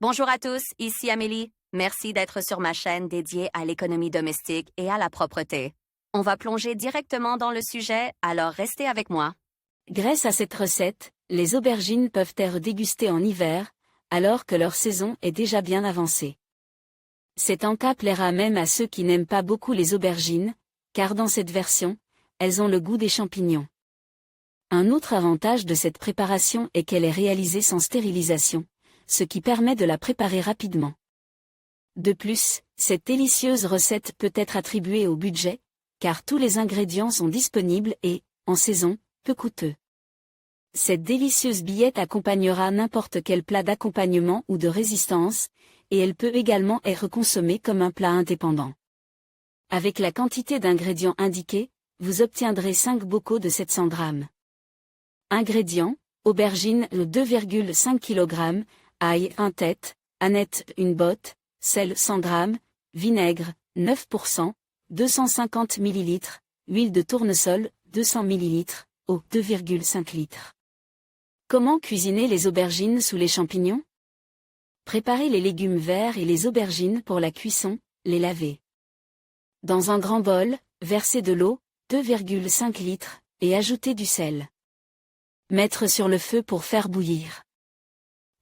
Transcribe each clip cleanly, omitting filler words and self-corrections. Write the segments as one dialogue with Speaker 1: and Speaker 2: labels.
Speaker 1: Bonjour à tous, ici Amélie. Merci d'être sur ma chaîne dédiée à l'économie domestique et à la propreté. On va plonger directement dans le sujet, alors restez avec moi.
Speaker 2: Grâce à cette recette, les aubergines peuvent être dégustées en hiver, alors que leur saison est déjà bien avancée. Cet encas plaira même à ceux qui n'aiment pas beaucoup les aubergines, car dans cette version, elles ont le goût des champignons. Un autre avantage de cette préparation est qu'elle est réalisée sans stérilisation, ce qui permet de la préparer rapidement. De plus, cette délicieuse recette peut être attribuée au budget, car tous les ingrédients sont disponibles et, en saison, peu coûteux. Cette délicieuse billette accompagnera n'importe quel plat d'accompagnement ou de résistance, et elle peut également être consommée comme un plat indépendant. Avec la quantité d'ingrédients indiqués, vous obtiendrez 5 bocaux de 700 g. Ingrédients: aubergines 2,5 kg, ail 1 tête, aneth 1 botte, sel 100 g, vinaigre 9%, 250 ml, huile de tournesol 200 ml, eau 2,5 litres. Comment cuisiner les aubergines sous les champignons? Préparez les légumes verts et les aubergines pour la cuisson, les laver. Dans un grand bol, versez de l'eau, 2,5 litres, et ajoutez du sel. Mettre sur le feu pour faire bouillir.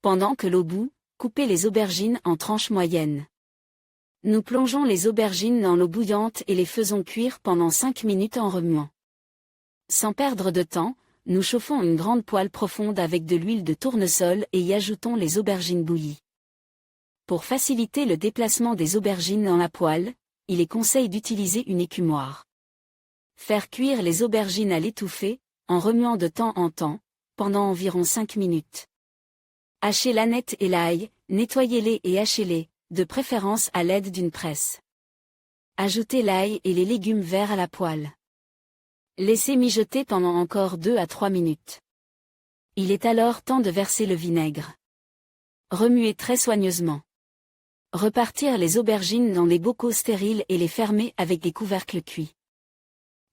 Speaker 2: Pendant que l'eau bout, coupez les aubergines en tranches moyennes. Nous plongeons les aubergines dans l'eau bouillante et les faisons cuire pendant 5 minutes en remuant. Sans perdre de temps, nous chauffons une grande poêle profonde avec de l'huile de tournesol et y ajoutons les aubergines bouillies. Pour faciliter le déplacement des aubergines dans la poêle, il est conseillé d'utiliser une écumoire. Faire cuire les aubergines à l'étouffée, en remuant de temps en temps, pendant environ 5 minutes. Hachez l'aneth et l'ail, nettoyez-les et hachez-les, de préférence à l'aide d'une presse. Ajoutez l'ail et les légumes verts à la poêle. Laissez mijoter pendant encore 2 à 3 minutes. Il est alors temps de verser le vinaigre. Remuez très soigneusement. Repartir les aubergines dans des bocaux stériles et les fermer avec des couvercles cuits.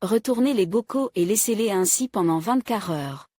Speaker 2: Retournez les bocaux et laissez-les ainsi pendant 24 heures.